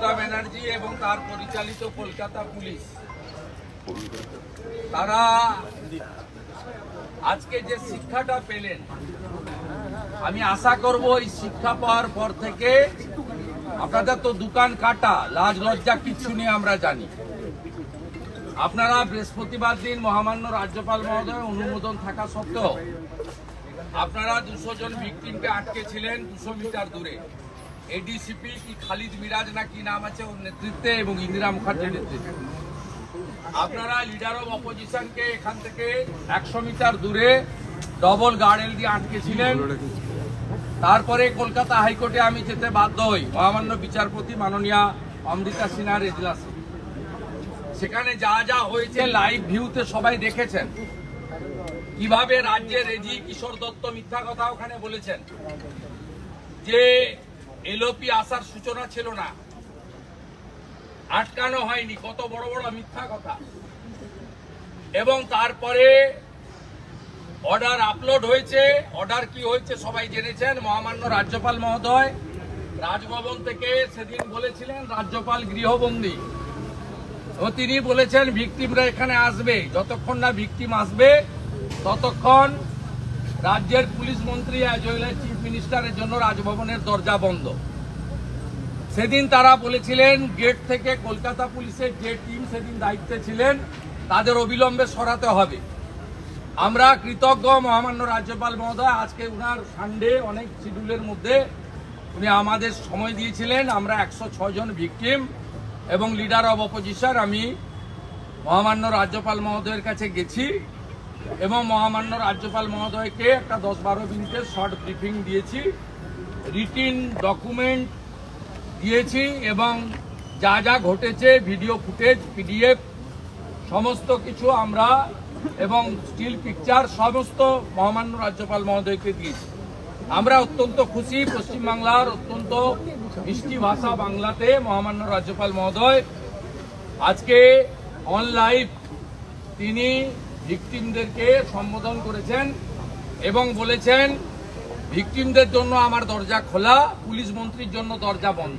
মমতা ব্যানার্জি এবং তার পরিচালিত কলকাতা পুলিশ তারা আজকে যে শিক্ষাটা পেলেন, আমি আশা করব এই শিক্ষা পাওয়ার পর থেকে আপনাদের তো দোকান কাটা, লাজ লজ্জা কিচ্ছু নেই আমরা জানি। আপনারা বৃহস্পতিবার দিন মহামান্য রাজ্যপাল মহোদয় অনুমোদন থাকা সত্ত্বেও আপনারা 200 জন ভিকটিমকে আটকেছিলেন 200 মিটার দূরে। এডিসিপি কি খালিদ মিরাজ না কি নাম আছে ওর নেতৃত্বে এবং ইন্দিরা মুখার্জির নেতৃত্বে আপনারা লিডার অব অপোজিশনকে এখান থেকে 100 মিটার দূরে ডবল গার্ডেল দিয়ে আটকেছিলেন। তারপরে কলকাতা হাইকোর্টে আমি যেতে বাধ্য হই মহামান্য বিচারপতি মাননীয়া অমৃতা সিনহার এজলাসে। সেখানে যা যা হয়েছে লাইভ ভিউতে সবাই দেখেছেন, কিভাবে রাজ্যের রেজি কিশোর দত্ত মিথ্যা কথা ওখানে বলেছেন যে এলওপি আসার সূচনা ছিল না, আটকানো হয়নি, কত বড় বড় মিথ্যা কথা। এবং তারপরে অর্ডার আপলোড হয়েছে। অর্ডার কি হয়েছে সবাই জেনেছেন। মহামান্য রাজ্যপাল মহোদয় রাজভবন থেকে সেদিন বলেছিলেন রাজ্যপাল গৃহবন্দী, ও তিনি বলেছেন ভিকটিমরা এখানে আসবে, যতক্ষণ না ভিকটিম আসবে ততক্ষণ রাজ্যের পুলিশ মন্ত্রী অ্যাজ ওয়েল অ্যাজ চিফ মিনিস্টারের জন্য রাজভবনের দরজা বন্ধ। সেদিন তারা বলেছিলেন গেট থেকে কলকাতা পুলিশের যে টিম সেদিন দায়িত্বে ছিলেন তাদের অবিলম্বে সরাতে হবে। আমরা কৃতজ্ঞ মহামান্য রাজ্যপাল মহোদয়, আজকে উনার সানডে অনেক শিডিউলের মধ্যে উনি আমাদের সময় দিয়েছিলেন। আমরা 106 জন ভিকটিম এবং লিডার অব অপোজিশন আমি মহামান্য রাজ্যপাল মহোদয়ের কাছে গেছি এবং মহামান্য রাজ্যপাল মহোদয়কে একটা 10-12 মিনিটের শর্ট ব্রিফিং দিয়েছি, রিটিন ডকুমেন্ট দিয়েছি এবং যা যা ঘটেছে ভিডিও ফুটেজ পিডিএফ সমস্ত কিছু আমরা এবং স্টিল পিকচার সমস্ত মহামান্য রাজ্যপাল মহোদয়কে দিয়েছি। আমরা অত্যন্ত খুশি। পশ্চিমবাংলার অত্যন্ত মিষ্টি ভাষা বাংলাতে মহামান্য রাজ্যপাল মহোদয় আজকে অন লাইভ তিনি ভিকটিমদেরকে সম্বোধন করেছেন এবং বলেছেন ভিকটিমদের জন্য আমার দরজা খোলা, পুলিশ মন্ত্রীর জন্য দরজা বন্ধ।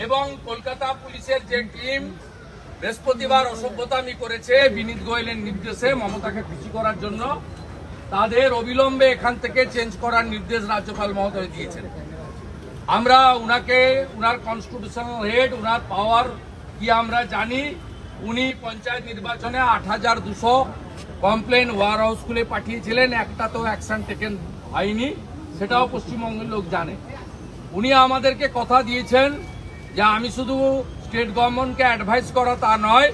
এবং কলকাতা পুলিশের যে টিম বৃহস্পতিবার অসভ্যতামি করেছে বিনীত গোয়েলের নির্দেশে মমতাকে খুশি করার জন্য, তাদের অবিলম্বে এখান থেকে চেঞ্জ করার নির্দেশ রাজ্যপাল মহোদয় দিয়েছেন। আমরা উনাকে উনার কনস্টিটিউশনাল হেড, উনার পাওয়ার কি আমরা জানি। উনি পঞ্চায়েত নির্বাচনে 8200 কমপ্লেন ওয়ার হাউস খুলে পাঠিয়েছিলেন, একটা তো অ্যাকশন টেকেন হয়নি, সেটাও পশ্চিমবঙ্গের লোক জানে। উনি আমাদেরকে কথা দিয়েছেন যে আমি শুধু স্টেট গভর্নমেন্টকে অ্যাডভাইস করা তা নয়,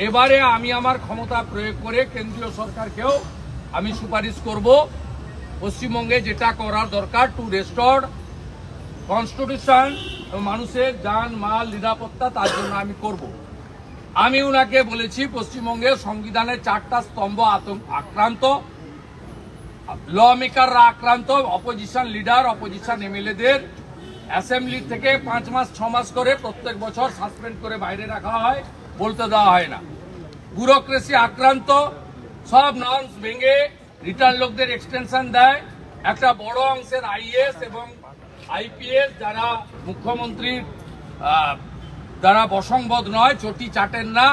এবারে আমি আমার ক্ষমতা প্রয়োগ করে কেন্দ্রীয় সরকারকেও আমি সুপারিশ করব পশ্চিমবঙ্গে যেটা করার দরকার টু রেস্টোর কনস্টিটিউশন, মানুষের জান মাল নিরাপত্তা, তার জন্য আমি করব। আমি উনাকে বলেছি পশ্চিমবঙ্গের সংবিধানের 4টা স্তম্ভ আক্রান্ত, ল মেকাররা আক্রান্ত, অপোজিশন লিডার অপোজিশন এমএলএদের অ্যাসেম্বলি থেকে 5 মাস 6 মাস করে প্রত্যেক বছর সাসপেন্ড করে বাইরে রাখা হয়, বলতে দেওয়া হয় না। ব্যুরোক্রেসি আক্রান্ত, সব নর্মস ভেঙে রিটার্ন লোকদের এক্সটেনশন দেয়। একটা বড় অংশের আইএএস এবং আইপিএস যারা মুখ্যমন্ত্রীর যারা বসংবদ নয়, চটি চাটেন না,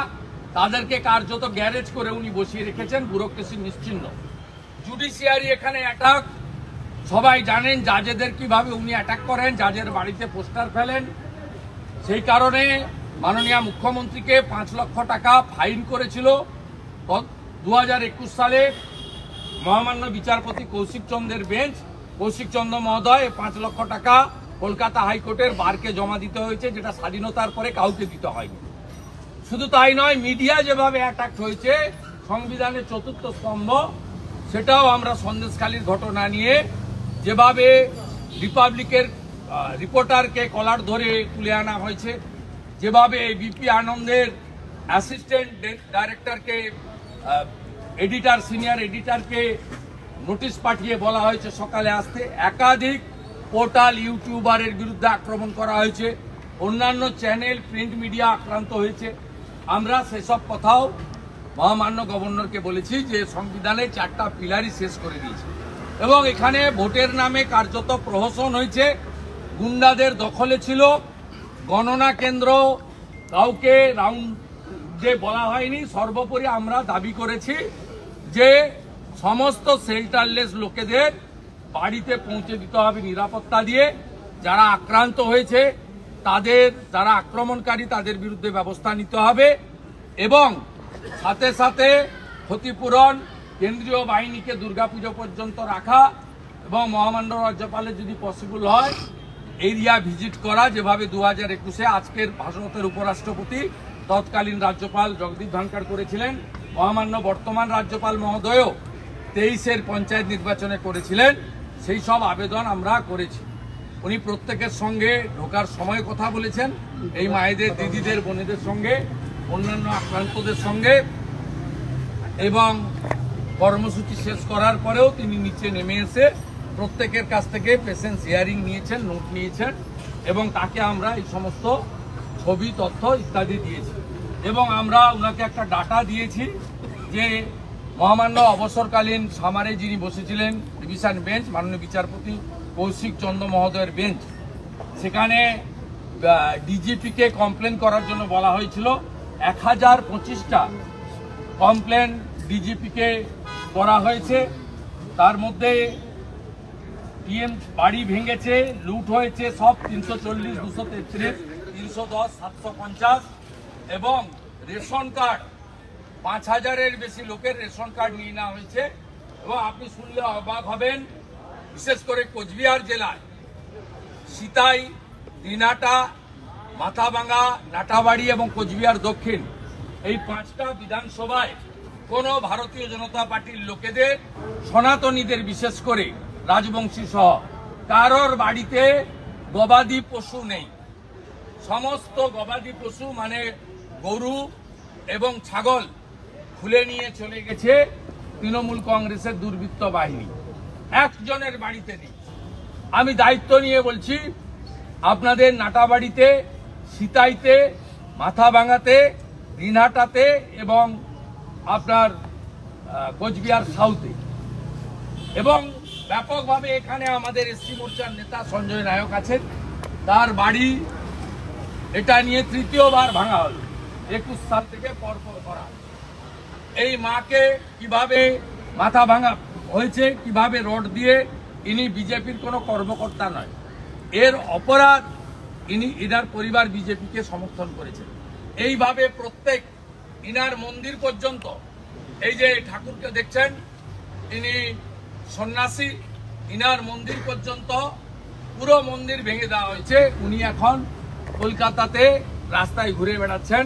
তাদেরকে কার্যত গ্যারেজ করে উনি বসিয়ে রেখেছেন, ব্যুরোক্রেসি নিশ্চিহ্ন। জুডিশিয়ারি এখানে অ্যাটাক, সবাই জানেন জাজেদের কিভাবে উনি অ্যাটাক করেন, জাজের বাড়িতে পোস্টার ফেলেন। সেই কারণে মাননীয় মুখ্যমন্ত্রীকে 5 লক্ষ টাকা ফাইন করেছিল 2021 সালে মহামান্য বিচারপতি কৌশিক চন্দ্রের বেঞ্চ। কৌশিক চন্দ্র মহোদয় 5 লক্ষ টাকা কলকাতা হাইকোর্টের বারকে জমা দিতে হয়েছে, যেটা স্বাধীনতার পরে কাউকে দিতে হয়নি। শুধু তাই নয়, মিডিয়া যেভাবে অ্যাটাক হয়েছে সংবিধানের 4র্থ স্তম্ভ, সেটাও আমরা সন্দেশখালীর ঘটনা নিয়ে যেভাবে রিপাবলিকের রিপোর্টারকে কলার ধরে তুলে আনা হয়েছে, যেভাবে বিপি আনন্দের অ্যাসিস্ট্যান্ট ডাইরেক্টরকে এডিটর সিনিয়র এডিটরকে নোটিশ পাঠিয়ে বলা হয়েছে সকালে আসতে, একাধিক পোর্টাল ইউটিউবারের বিরুদ্ধে আক্রমণ করা হয়েছে, অন্যান্য চ্যানেল প্রিন্ট মিডিয়া আক্রান্ত হয়েছে। আমরা সেসব কথাও মহামান্য গভর্নরকে বলেছি যে সংবিধানের 4টা পিলারই শেষ করে দিয়েছে এবং এখানে ভোটের নামে কার্যত প্রহসন হয়েছে, গুন্ডাদের দখলে ছিল, গণনা কেন্দ্র কাউকে রাউন্ডে বলা হয়নি। সর্বোপরি আমরা দাবি করেছি যে সমস্ত শেল্টারলেস লোকেদের বাড়িতে পৌঁছে দিতে হবে নিরাপত্তা দিয়ে। যারা আক্রান্ত হয়েছে তাদের, যারা আক্রমণকারী তাদের বিরুদ্ধে ব্যবস্থা নিতে হবে এবং সাথে সাথে ক্ষতিপূরণ কেন্দ্রীয় বাহিনীকে দুর্গাপুজো পর্যন্ত রাখা এবং মহামান্য রাজ্যপালের যদি পসিবল হয় এরিয়া ভিজিট করা, যেভাবে 2021-এ আজকের ভারতের উপরাষ্ট্রপতি তৎকালীন রাজ্যপাল জগদীপ ধনখড় করেছিলেন। মহামান্য বর্তমান রাজ্যপাল মহোদয়ও 23-এর পঞ্চায়েত নির্বাচনে করেছিলেন। সেই সব আবেদন আমরা করেছি। উনি প্রত্যেকের সঙ্গে ঢোকার সময় কথা বলেছেন, এই মায়েদের, দিদিদের, বোনেদের সঙ্গে, অন্যান্য আক্রান্তদের সঙ্গে, এবং কর্মসূচি শেষ করার পরেও তিনি নিচে নেমে এসে প্রত্যেকের কাছ থেকে পেশেন্স হিয়ারিং নিয়েছেন, নোট নিয়েছেন এবং তাকে আমরা এই সমস্ত ছবি, তথ্য ইত্যাদি দিয়েছি এবং আমরা ওনাকে একটা ডাটা দিয়েছি যে মহামান্য অবসরকালীন সামারে যিনি বসেছিলেন ডিভিশন বেঞ্চ, মাননীয় বিচারপতি কৌশিক চন্দ্র মহোদয়ের বেঞ্চ, সেখানে ডিজিপিকে কমপ্লেন করার জন্য বলা হয়েছিল। 1025টা কমপ্লেন ডিজিপিকে করা হয়েছে। তার মধ্যে পিএম বাড়ি ভেঙেছে, লুট হয়েছে সব 340, 233, 310, 750 এবং রেশন কার্ড 5000-এর বেশি লোকের রেশন কার্ড নিয়ে নেওয়া হয়েছে। এবং আপনি শুনলে অবাক হবেন, বিশেষ করে কোচবিহার জেলায় সিতাই, দিনাটা, মাথাভাঙা, নাটাবাড়ি এবং কোচবিহার দক্ষিণ, এই 5টা বিধানসভায় কোনো ভারতীয় জনতা পার্টির লোকেদের, সনাতনীদের বিশেষ করে রাজবংশী সহ কারোর বাড়িতে গবাদি পশু নেই। সমস্ত গবাদি পশু মানে গরু এবং ছাগল খুলে নিয়ে চলে গেছে তৃণমূল কংগ্রেসের দুর্বৃত্ত বাহিনী। একজনের বাড়িতে নেই। আমি দায়িত্ব নিয়ে বলছি, আপনাদের নাটাবাড়িতে, সিতাইতে, মাথাভাঙাতে, দিনহাটাতে এবং আপনার কোচবিহার সাউথে এবং ব্যাপকভাবে এখানে আমাদের এসসি মোর্চার নেতা সঞ্জয় নায়ক আছেন, তার বাড়ি এটা নিয়ে তৃতীয়বার ভাঙা হলো। 21 সাল থেকে পরপর করা। এই মাকে কিভাবে মাথা ভাঙা হয়েছে, কিভাবে রড দিয়ে, ইনি বিজেপির কোনো কর্মকর্তা নয়, এর অপরাধ ইনার পরিবার বিজেপিকে সমর্থন করেছে। এইভাবে প্রত্যেক ইনার মন্দির পর্যন্ত, এই যে ঠাকুরকে দেখছেন ইনি সন্ন্যাসী, ইনার মন্দির পর্যন্ত পুরো মন্দির ভেঙে দেওয়া হয়েছে। উনি এখন কলকাতাতে রাস্তায় ঘুরে বেড়াচ্ছেন,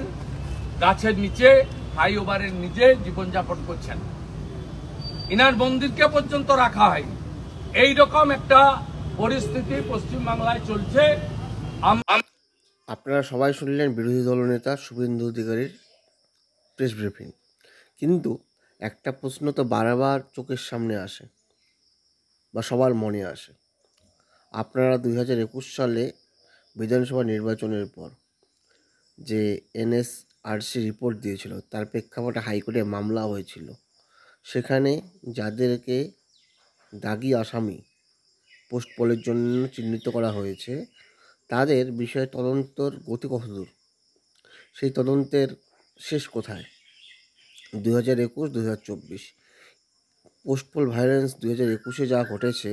গাছের নিচে, ফ্লাইওভারের নিচে জীবনযাপন করছেন। ইনার মন্দিরকে পর্যন্ত রাখা হয়নি। এইরকম একটা পরিস্থিতি পশ্চিমবাংলায় চলছে। আপনারা সবাই শুনলেন বিরোধী দলনেতা শুভেন্দু অধিকারীর প্রেস ব্রিফিং, কিন্তু একটা প্রশ্ন তো বারবার চোখের সামনে আসে বা সবার মনে আসে। আপনারা 2021 সালে বিধানসভা নির্বাচনের পর যে এনএসআরসি রিপোর্ট দিয়েছিল, তার প্রেক্ষাপটে হাইকোর্টে মামলা হয়েছিল। সেখানে যাদেরকে দাগি আসামি পোস্ট পোলের জন্য চিহ্নিত করা হয়েছে, তাদের বিষয়ে তদন্তর গতি কতদূর, সেই তদন্তের শেষ কোথায়? 2021, 2024 পোস্ট পোল ভায়োলেন্স 2021-এ যা ঘটেছে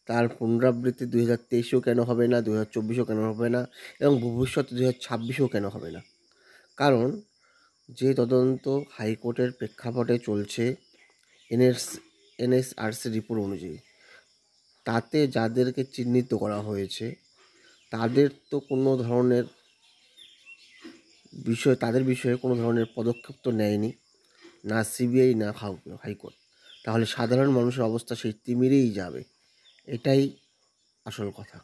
তার পুনরাবৃত্তি 2023-এও কেন হবে না, 2024-এও কেন হবে না এবং ভবিষ্যতে 2026-এও কেন হবে না? কারণ যে তদন্ত হাইকোর্টের প্রেক্ষাপটে চলছে এনএসআরসি রিপোর্ট অনুযায়ী, তাতে যাদেরকে চিহ্নিত করা হয়েছে তাদের তো কোনো ধরনের তাদের বিষয়ে কোনো ধরনের পদক্ষেপ তো নেয়নি, না সিবিআই না হাইকোর্ট। তাহলে সাধারণ মানুষের অবস্থা সেই তিমিরেই যাবে, এটাই আসল কথা।